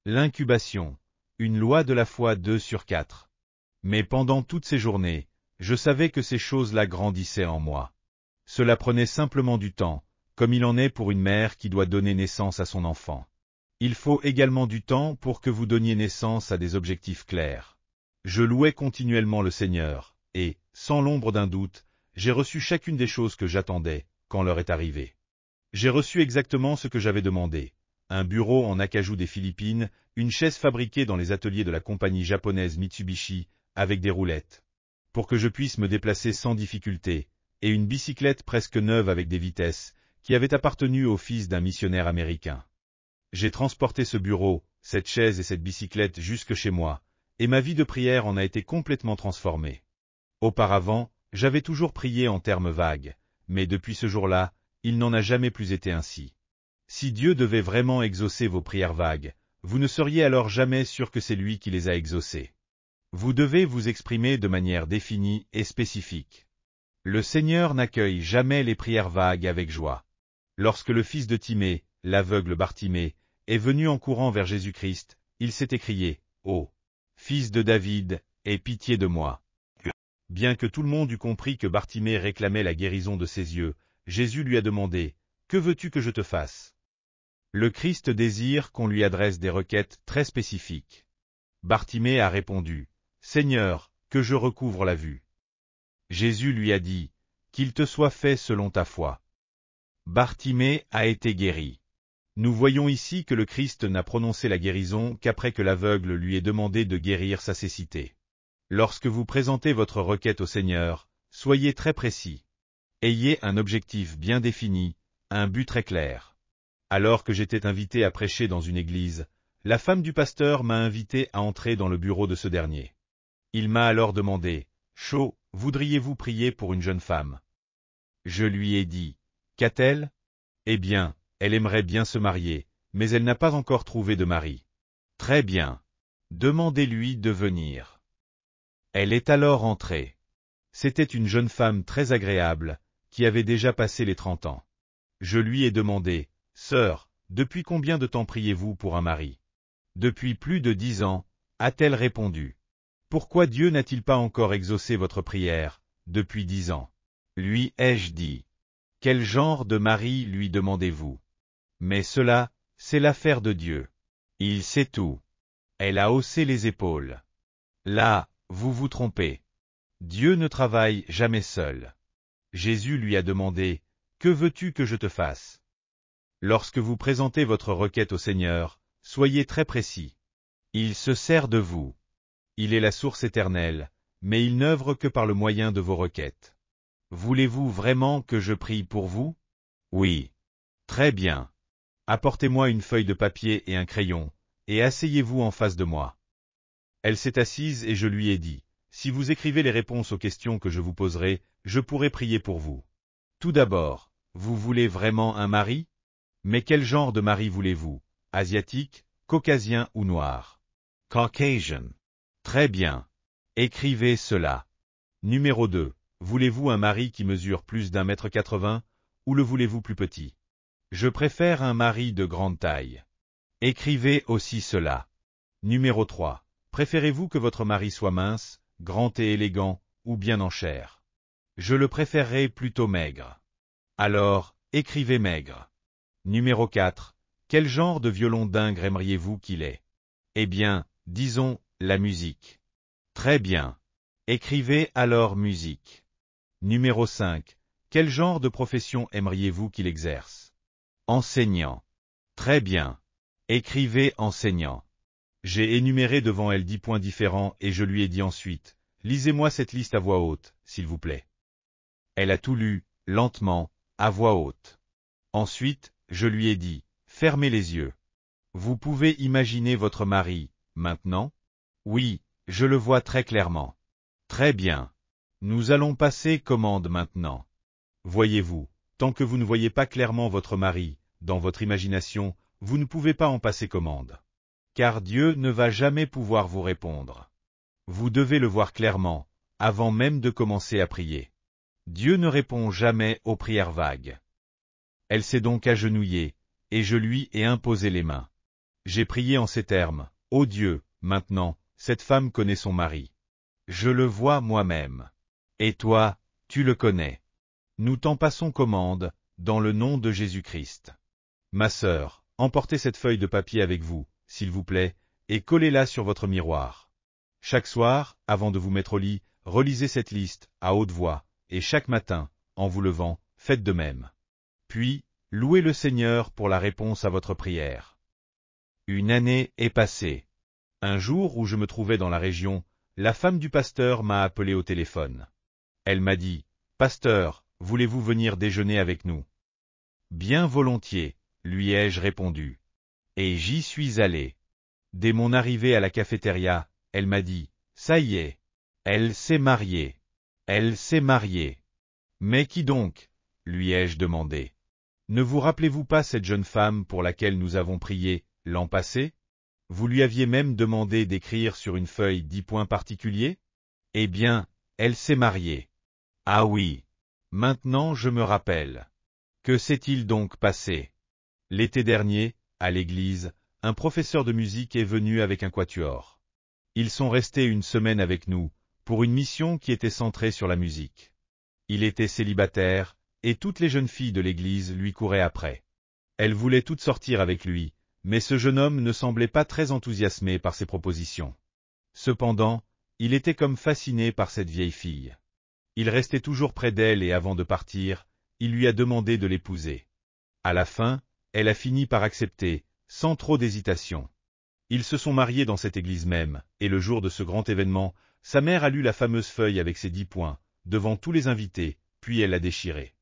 L'incubation. Une loi de la foi 2/4. Mais pendant toutes ces journées, je savais que ces choses-là grandissaient en moi. Cela prenait simplement du temps, comme il en est pour une mère qui doit donner naissance à son enfant. Il faut également du temps pour que vous donniez naissance à des objectifs clairs. Je louais continuellement le Seigneur, et, sans l'ombre d'un doute, j'ai reçu chacune des choses que j'attendais, quand l'heure est arrivée. J'ai reçu exactement ce que j'avais demandé. Un bureau en acajou des Philippines, une chaise fabriquée dans les ateliers de la compagnie japonaise Mitsubishi, avec des roulettes, pour que je puisse me déplacer sans difficulté, et une bicyclette presque neuve avec des vitesses, qui avait appartenu au fils d'un missionnaire américain. J'ai transporté ce bureau, cette chaise et cette bicyclette jusque chez moi, et ma vie de prière en a été complètement transformée. Auparavant, j'avais toujours prié en termes vagues, mais depuis ce jour-là, il n'en a jamais plus été ainsi. Si Dieu devait vraiment exaucer vos prières vagues, vous ne seriez alors jamais sûr que c'est lui qui les a exaucées. Vous devez vous exprimer de manière définie et spécifique. Le Seigneur n'accueille jamais les prières vagues avec joie. Lorsque le fils de Timée, l'aveugle Bartimée, est venu en courant vers Jésus-Christ, il s'est écrié, « Ô fils de David, aie pitié de moi !» Bien que tout le monde eût compris que Bartimée réclamait la guérison de ses yeux, Jésus lui a demandé, « Que veux-tu que je te fasse ?» Le Christ désire qu'on lui adresse des requêtes très spécifiques. Bartimée a répondu, « Seigneur, que je recouvre la vue. » Jésus lui a dit, « Qu'il te soit fait selon ta foi. » Bartimée a été guéri. Nous voyons ici que le Christ n'a prononcé la guérison qu'après que l'aveugle lui ait demandé de guérir sa cécité. Lorsque vous présentez votre requête au Seigneur, soyez très précis. Ayez un objectif bien défini, un but très clair. Alors que j'étais invité à prêcher dans une église, la femme du pasteur m'a invité à entrer dans le bureau de ce dernier. Il m'a alors demandé, « Chaud, voudriez-vous prier pour une jeune femme ?» Je lui ai dit, « Qu'a-t-elle » ? Eh bien, elle aimerait bien se marier, mais elle n'a pas encore trouvé de mari. Très bien. Demandez-lui de venir. Elle est alors entrée. C'était une jeune femme très agréable, qui avait déjà passé les 30 ans. Je lui ai demandé, « Sœur, depuis combien de temps priez-vous pour un mari ?» Depuis plus de 10 ans, a-t-elle répondu. Pourquoi Dieu n'a-t-il pas encore exaucé votre prière, depuis 10 ans? Lui ai-je dit. Quel genre de mari lui demandez-vous? Mais cela, c'est l'affaire de Dieu. Il sait tout. Elle a haussé les épaules. Là, vous vous trompez. Dieu ne travaille jamais seul. Jésus lui a demandé, « Que veux-tu que je te fasse ?» Lorsque vous présentez votre requête au Seigneur, soyez très précis. Il se sert de vous. Il est la source éternelle, mais il n'œuvre que par le moyen de vos requêtes. Voulez-vous vraiment que je prie pour vous? Oui. Très bien. Apportez-moi une feuille de papier et un crayon, et asseyez-vous en face de moi. Elle s'est assise et je lui ai dit, « Si vous écrivez les réponses aux questions que je vous poserai, je pourrai prier pour vous. Tout d'abord, vous voulez vraiment un mari? Mais quel genre de mari voulez-vous? Asiatique, caucasien ou noir? Caucasian. Très bien. Écrivez cela. Numéro 2. Voulez-vous un mari qui mesure plus d'1,80 m, ou le voulez-vous plus petit? Je préfère un mari de grande taille. Écrivez aussi cela. Numéro 3. Préférez-vous que votre mari soit mince, grand et élégant, ou bien en chair? Je le préférerais plutôt maigre. Alors, écrivez maigre. Numéro 4. Quel genre de violon dingue aimeriez-vous qu'il ait? Eh bien, disons, la musique. Très bien. Écrivez alors musique. Numéro 5. Quel genre de profession aimeriez-vous qu'il exerce? Enseignant. Très bien. Écrivez enseignant. J'ai énuméré devant elle 10 points différents et je lui ai dit ensuite, « Lisez-moi cette liste à voix haute, s'il vous plaît. » Elle a tout lu, lentement, à voix haute. Ensuite, je lui ai dit, « Fermez les yeux. Vous pouvez imaginer votre mari, maintenant? » Oui, je le vois très clairement. Très bien. Nous allons passer commande maintenant. Voyez-vous, tant que vous ne voyez pas clairement votre mari, dans votre imagination, vous ne pouvez pas en passer commande. Car Dieu ne va jamais pouvoir vous répondre. Vous devez le voir clairement, avant même de commencer à prier. Dieu ne répond jamais aux prières vagues. Elle s'est donc agenouillée, et je lui ai imposé les mains. J'ai prié en ces termes, « Ô Dieu, maintenant, cette femme connaît son mari. Je le vois moi-même. Et toi, tu le connais. Nous t'en passons commande, dans le nom de Jésus-Christ. Ma sœur, emportez cette feuille de papier avec vous, s'il vous plaît, et collez-la sur votre miroir. Chaque soir, avant de vous mettre au lit, relisez cette liste, à haute voix, et chaque matin, en vous levant, faites de même. Puis, louez le Seigneur pour la réponse à votre prière. » Une année est passée. Un jour où je me trouvais dans la région, la femme du pasteur m'a appelé au téléphone. Elle m'a dit, « Pasteur, voulez-vous venir déjeuner avec nous ?» Bien volontiers, lui ai-je répondu. Et j'y suis allé. Dès mon arrivée à la cafétéria, elle m'a dit, « Ça y est, elle s'est mariée. Elle s'est mariée. » Mais qui donc ? Lui ai-je demandé. Ne vous rappelez-vous pas cette jeune femme pour laquelle nous avons prié, l'an passé ? Vous lui aviez même demandé d'écrire sur une feuille 10 points particuliers ? Eh bien, elle s'est mariée. Ah oui. Maintenant je me rappelle. Que s'est-il donc passé ? L'été dernier, à l'église, un professeur de musique est venu avec un quatuor. Ils sont restés une semaine avec nous, pour une mission qui était centrée sur la musique. Il était célibataire, et toutes les jeunes filles de l'église lui couraient après. Elles voulaient toutes sortir avec lui, mais ce jeune homme ne semblait pas très enthousiasmé par ses propositions. Cependant, il était comme fasciné par cette vieille fille. Il restait toujours près d'elle et avant de partir, il lui a demandé de l'épouser. À la fin, elle a fini par accepter, sans trop d'hésitation. Ils se sont mariés dans cette église même, et le jour de ce grand événement, sa mère a lu la fameuse feuille avec ses 10 points, devant tous les invités, puis elle l'a déchirée.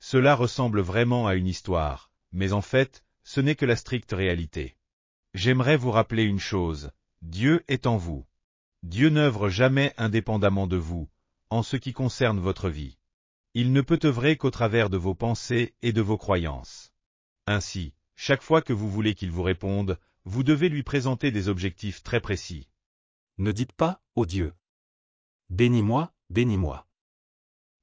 Cela ressemble vraiment à une histoire, mais en fait, ce n'est que la stricte réalité. J'aimerais vous rappeler une chose, Dieu est en vous. Dieu n'œuvre jamais indépendamment de vous, en ce qui concerne votre vie. Il ne peut œuvrer qu'au travers de vos pensées et de vos croyances. Ainsi, chaque fois que vous voulez qu'il vous réponde, vous devez lui présenter des objectifs très précis. Ne dites pas, ô Dieu. Bénis-moi, bénis-moi.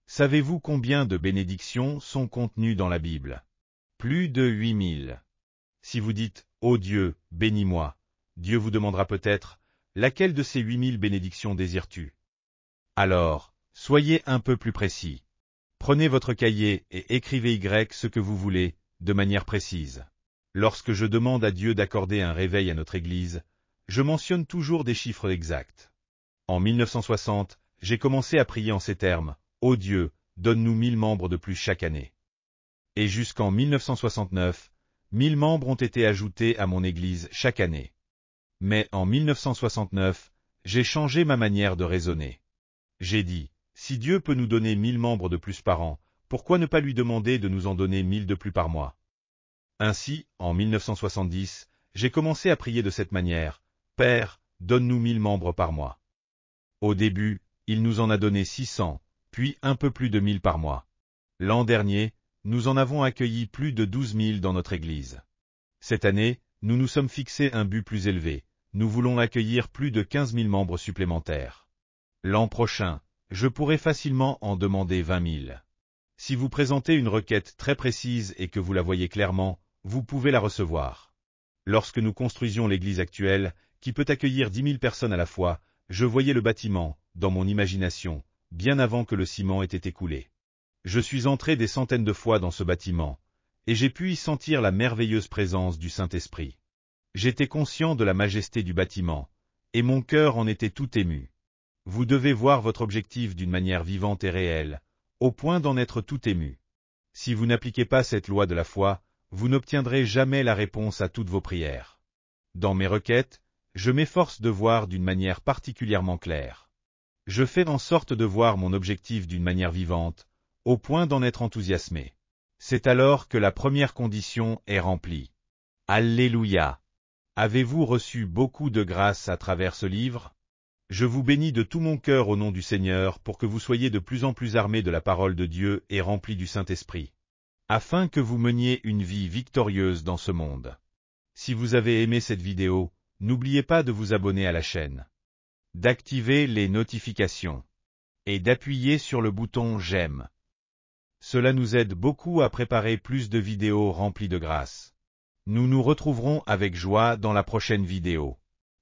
Savez-vous combien de bénédictions sont contenues dans la Bible ? Plus de 8000. Si vous dites, ô Dieu, bénis-moi, Dieu vous demandera peut-être, laquelle de ces 8000 bénédictions désires-tu ? Alors, soyez un peu plus précis. Prenez votre cahier et écrivez ce que vous voulez, de manière précise. Lorsque je demande à Dieu d'accorder un réveil à notre Église, je mentionne toujours des chiffres exacts. En 1960, j'ai commencé à prier en ces termes, « Ô Dieu, donne-nous 1000 membres de plus chaque année. » Et jusqu'en 1969, 1000 membres ont été ajoutés à mon Église chaque année. Mais en 1969, j'ai changé ma manière de raisonner. J'ai dit, si Dieu peut nous donner 1000 membres de plus par an, pourquoi ne pas lui demander de nous en donner 1000 de plus par mois ? Ainsi, en 1970, j'ai commencé à prier de cette manière, « Père, donne-nous 1000 membres par mois. » Au début, il nous en a donné 600, puis un peu plus de 1000 par mois. L'an dernier, nous en avons accueilli plus de 12 000 dans notre Église. Cette année, nous nous sommes fixé un but plus élevé, nous voulons accueillir plus de 15 000 membres supplémentaires. L'an prochain, je pourrai facilement en demander 20 000. Si vous présentez une requête très précise et que vous la voyez clairement, vous pouvez la recevoir. Lorsque nous construisions l'église actuelle, qui peut accueillir 10 000 personnes à la fois, je voyais le bâtiment, dans mon imagination, bien avant que le ciment ait été coulé. Je suis entré des centaines de fois dans ce bâtiment, et j'ai pu y sentir la merveilleuse présence du Saint-Esprit. J'étais conscient de la majesté du bâtiment, et mon cœur en était tout ému. Vous devez voir votre objectif d'une manière vivante et réelle, au point d'en être tout ému. Si vous n'appliquez pas cette loi de la foi, vous n'obtiendrez jamais la réponse à toutes vos prières. Dans mes requêtes, je m'efforce de voir d'une manière particulièrement claire. Je fais en sorte de voir mon objectif d'une manière vivante, au point d'en être enthousiasmé. C'est alors que la première condition est remplie. Alléluia! Avez-vous reçu beaucoup de grâce à travers ce livre ? Je vous bénis de tout mon cœur au nom du Seigneur pour que vous soyez de plus en plus armés de la parole de Dieu et remplis du Saint-Esprit, afin que vous meniez une vie victorieuse dans ce monde. Si vous avez aimé cette vidéo, n'oubliez pas de vous abonner à la chaîne, d'activer les notifications et d'appuyer sur le bouton « J'aime ». Cela nous aide beaucoup à préparer plus de vidéos remplies de grâce. Nous nous retrouverons avec joie dans la prochaine vidéo.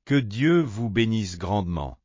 Que Dieu vous bénisse grandement.